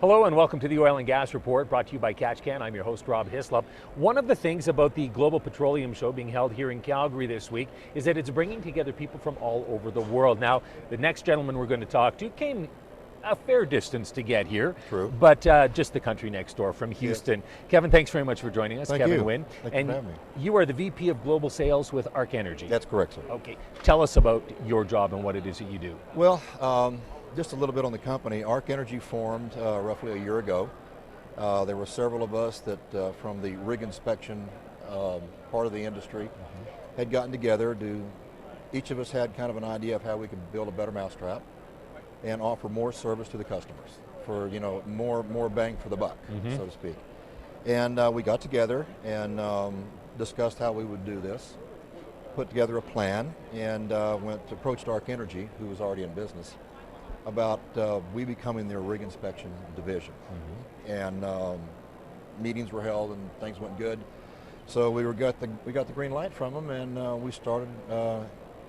Hello and welcome to the Oil and Gas Report, brought to you by CatchCan. I'm your host, Rob Hislop. One of the things about the Global Petroleum Show being held here in Calgary this week is that it's bringing together people from all over the world. Now, the next gentleman we're going to talk to came a fair distance to get here. True. But just the country next door from Houston. Yeah. Kevin, thanks very much for joining us. Thank Kevin you. Wynn. Thank you for having me. You are the VP of Global Sales with Arc Energy. That's correct, sir. Okay. Tell us about your job and what it is that you do. Well, just a little bit on the company. Arc Energy formed roughly a year ago. There were several of us that from the rig inspection part of the industry had gotten together to, each of us had kind of an idea of how we could build a better mousetrap and offer more service to the customers for, you know, more bang for the buck, so to speak. And we got together and discussed how we would do this, put together a plan, and approached Arc Energy, who was already in business, about we becoming their rig inspection division. And meetings were held and things went good. So we got the green light from them, and we started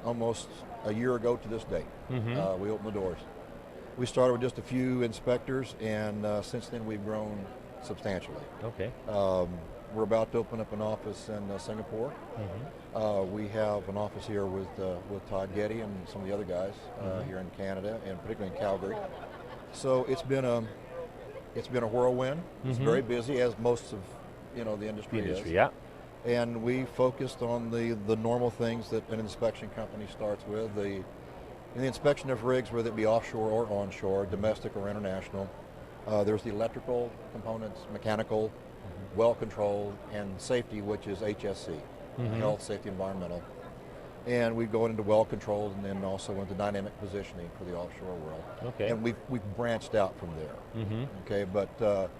almost a year ago to this date. We opened the doors. We started with just a few inspectors, and since then we've grown substantially. Okay. We're about to open up an office in Singapore. We have an office here with Todd Getty and some of the other guys here in Canada, and particularly in Calgary. So it's been a whirlwind. It's very busy, as most of the industry is. Yeah. And we focused on the normal things that an inspection company starts with. In the inspection of rigs, whether it be offshore or onshore, domestic or international, there's the electrical components, mechanical, well control, and safety, which is HSC, health, safety, environmental. And we go into well controls and then also into dynamic positioning for the offshore world. Okay. And we've branched out from there. Okay, but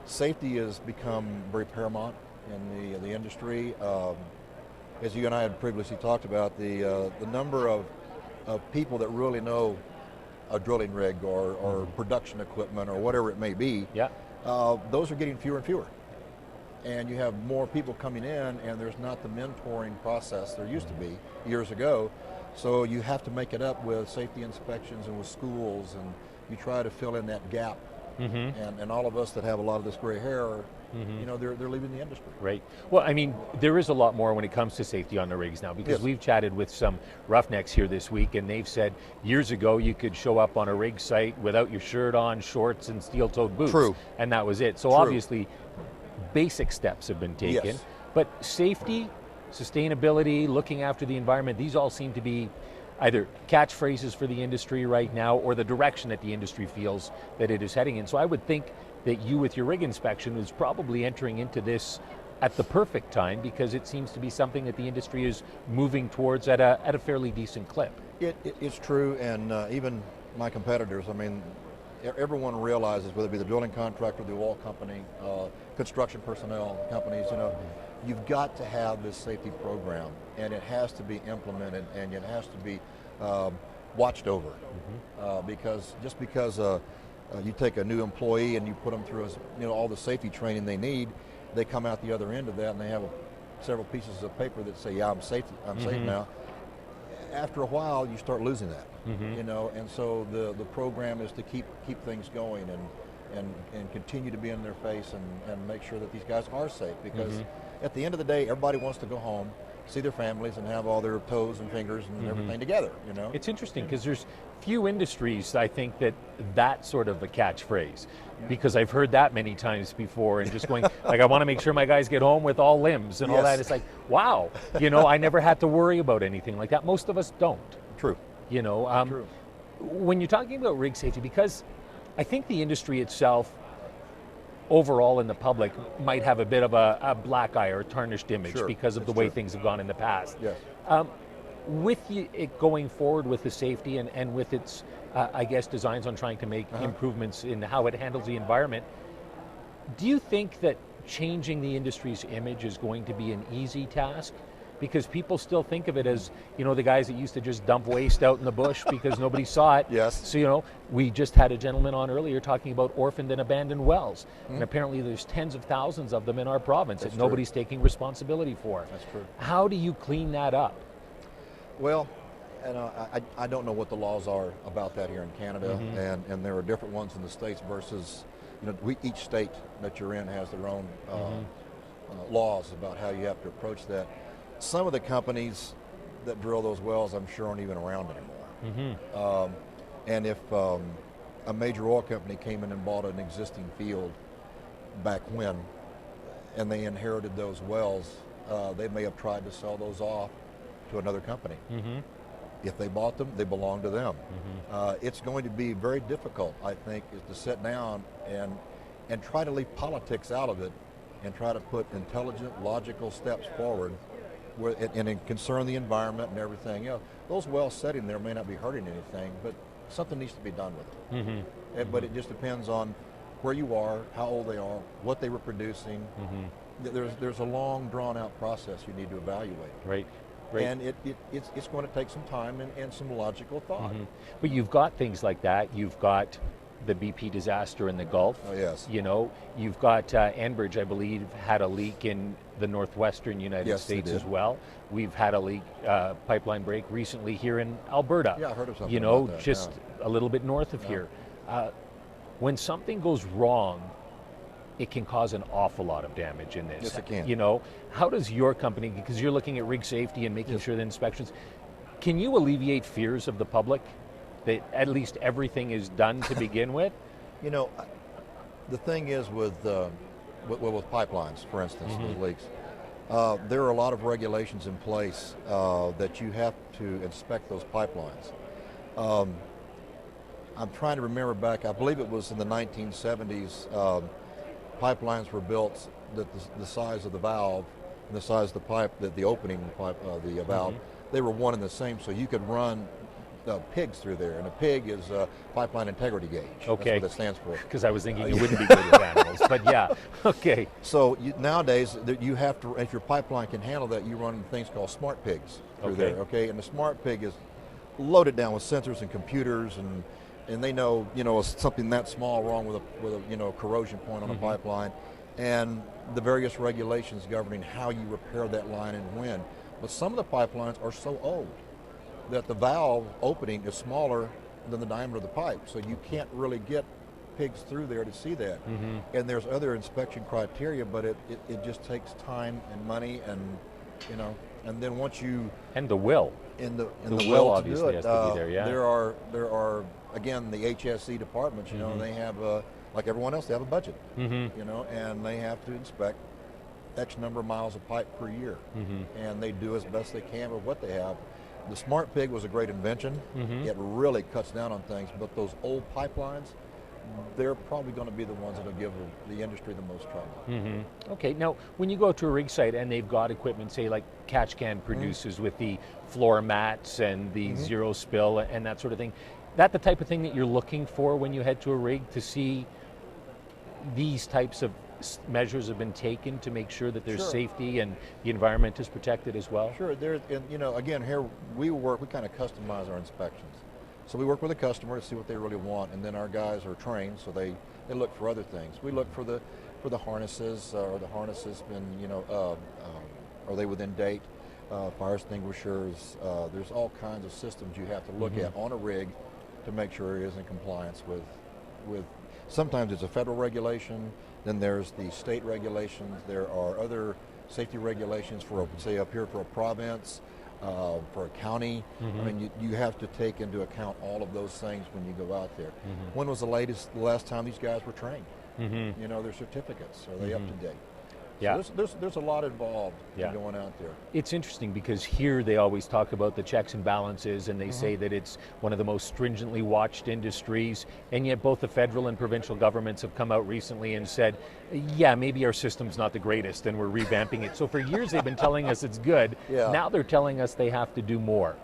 safety has become very paramount in the industry. As you and I had previously talked about, the number of people that really know a drilling rig or production equipment or whatever it may be, those are getting fewer and fewer. And you have more people coming in, and there's not the mentoring process there used to be years ago. So you have to make it up with safety inspections and with schools, and you try to fill in that gap. And all of us that have a lot of this gray hair, they're leaving the industry. Right. Well, I mean, there is a lot more when it comes to safety on the rigs now, because we've chatted with some roughnecks here this week, and they've said years ago you could show up on a rig site without your shirt on, shorts, and steel-toed boots. True. And that was it. So obviously, basic steps have been taken. But safety, sustainability, looking after the environment, these all seem to be either catchphrases for the industry right now or the direction that the industry feels that it is heading in. So I would think that you, with your rig inspection, is probably entering into this at the perfect time, because it seems to be something that the industry is moving towards at a fairly decent clip. It's true, and even my competitors, I mean, everyone realizes, whether it be the drilling contractor, the oil company, construction personnel companies, you've got to have this safety program, and it has to be implemented, and it has to be watched over. Because just because you take a new employee and you put them through all the safety training they need, they come out the other end of that and they have several pieces of paper that say, yeah, I'm safe now. After a while, you start losing that, and so the program is to keep things going and continue to be in their face and make sure that these guys are safe, because at the end of the day, everybody wants to go home, see their families, and have all their toes and fingers and everything together, It's interesting, because there's few industries, I think, that sort of a catchphrase, because I've heard that many times before, and just going, like, I want to make sure my guys get home with all limbs and all that. It's like, wow, I never had to worry about anything like that. Most of us don't. True. True. When you're talking about rig safety, because I think the industry itself, overall in the public, might have a bit of a black eye or tarnished image because of the way things have gone in the past. Yes. With it going forward with the safety and with its, I guess, designs on trying to make improvements in how it handles the environment, do you think that changing the industry's image is going to be an easy task? Because people still think of it as, the guys that used to just dump waste out in the bush because nobody saw it. Yes. So, we just had a gentleman on earlier talking about orphaned and abandoned wells. And apparently there's tens of thousands of them in our province that nobody's taking responsibility for. That's true. How do you clean that up? Well, I don't know what the laws are about that here in Canada, and there are different ones in the States versus each state that you're in has their own laws about how you have to approach that. Some of the companies that drill those wells, I'm sure, aren't even around anymore. And if a major oil company came in and bought an existing field back when, and they inherited those wells, they may have tried to sell those off to another company. If they bought them, they belong to them. It's going to be very difficult, I think, is to sit down and try to leave politics out of it and try to put intelligent, logical steps forward and concern the environment and everything else. Those wells sitting there may not be hurting anything, but something needs to be done with it. But it just depends on where you are, how old they are, what they were producing. There's a long, drawn-out process you need to evaluate. Right. And it's going to take some time and some logical thought. But you've got things like that. You've got the BP disaster in the Gulf. Oh, yes. You've got Enbridge, I believe, had a leak in the northwestern United States as well. We've had a leak, pipeline break recently here in Alberta. Yeah, I heard of something about that, just a little bit north of here. When something goes wrong, it can cause an awful lot of damage in this. Yes, it can. How does your company, because you're looking at rig safety and making sure the inspections, can you alleviate fears of the public that at least everything is done to begin with? The thing is with pipelines, for instance, with leaks, there are a lot of regulations in place that you have to inspect those pipelines. I'm trying to remember back, I believe it was in the 1970s, pipelines were built that the size of the valve and the size of the pipe, the opening pipe, the valve, they were one and the same, so you could run pigs through there, and a pig is a pipeline integrity gauge. Okay. That's what it stands for. Because I was thinking it wouldn't be good with animals, but yeah, okay. So nowadays, you have to, if your pipeline can handle that, you run things called smart pigs through there, okay? And the smart pig is loaded down with sensors and computers, and they know, something that small wrong with a corrosion point on a pipeline, and the various regulations governing how you repair that line and when. But some of the pipelines are so old that the valve opening is smaller than the diameter of the pipe, so you can't really get pigs through there to see that. And there's other inspection criteria, but it just takes time and money, and then once you and the will in the will to obviously do it, has to be there. Yeah, there are again the HSE departments. They have like everyone else, they have a budget. And they have to inspect X number of miles of pipe per year, and they do as best they can with what they have. The smart pig was a great invention. It really cuts down on things, but those old pipelines, they're probably going to be the ones that will give the industry the most trouble. Okay, now when you go to a rig site and they've got equipment, say like Catchcan produces with the floor mats and the zero spill and that sort of thing, that the type of thing that you're looking for when you head to a rig, to see these types of measures have been taken to make sure that there's safety and the environment is protected as well? Sure, again, here we kind of customize our inspections. So we work with the customer to see what they really want, and then our guys are trained, so they look for other things. We look for the harnesses, are the harnesses been, are they within date? Fire extinguishers, there's all kinds of systems you have to look at on a rig to make sure it is in compliance with sometimes it's a federal regulation, then there's the state regulations, there are other safety regulations for, say up here for a province, for a county. I mean, you have to take into account all of those things when you go out there. When was the last time these guys were trained? Their certificates, are they up to date? Yeah. So there's a lot involved in going out there. It's interesting because here they always talk about the checks and balances, and they say that it's one of the most stringently watched industries, and yet both the federal and provincial governments have come out recently and said, yeah, maybe our system's not the greatest and we're revamping it. So for years they've been telling us it's good. Now they're telling us they have to do more.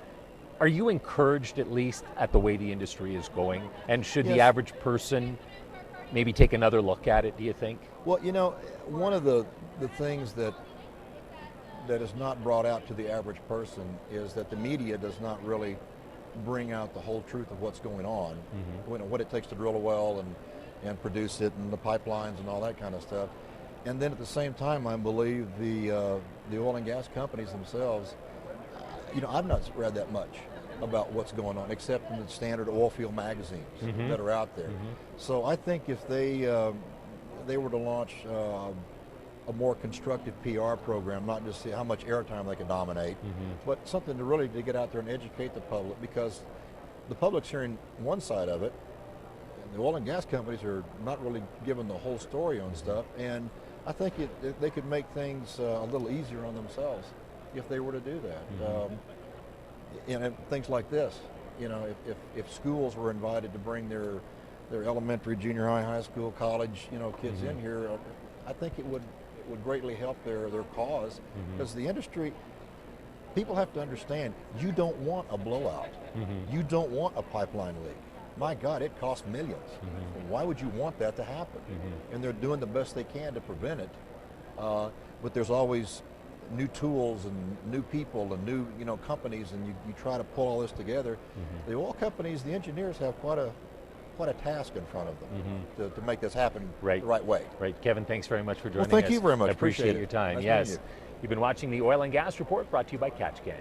Are you encouraged at least at the way the industry is going? And should the average person maybe take another look at it, do you think? Well, one of the things that is not brought out to the average person is that the media does not really bring out the whole truth of what's going on, what it takes to drill a well and produce it, and the pipelines and all that kind of stuff. And then at the same time, I believe the oil and gas companies themselves, I've not read that much about what's going on, except in the standard oil field magazines that are out there. So I think if they were to launch a more constructive PR program, not just see how much airtime they can dominate, but something to really to get out there and educate the public, because the public's hearing one side of it, and the oil and gas companies are not really giving the whole story on stuff, and I think they could make things a little easier on themselves if they were to do that. And things like this, you know, if schools were invited to bring their elementary, junior high, high school, college, you know, kids in here, I think it would greatly help their cause, because the industry, people have to understand, you don't want a blowout. You don't want a pipeline leak. My God, it costs millions. Why would you want that to happen? And they're doing the best they can to prevent it. But there's always new tools and new people and new, you know, companies, and you try to pull all this together. The oil companies, the engineers have quite a task in front of them to make this happen the right way. Right, Kevin, thanks very much for joining us. Well, thank you very much. I appreciate your time. Nice yes, meeting you. You've been watching the Oil and Gas Report, brought to you by CatchGan.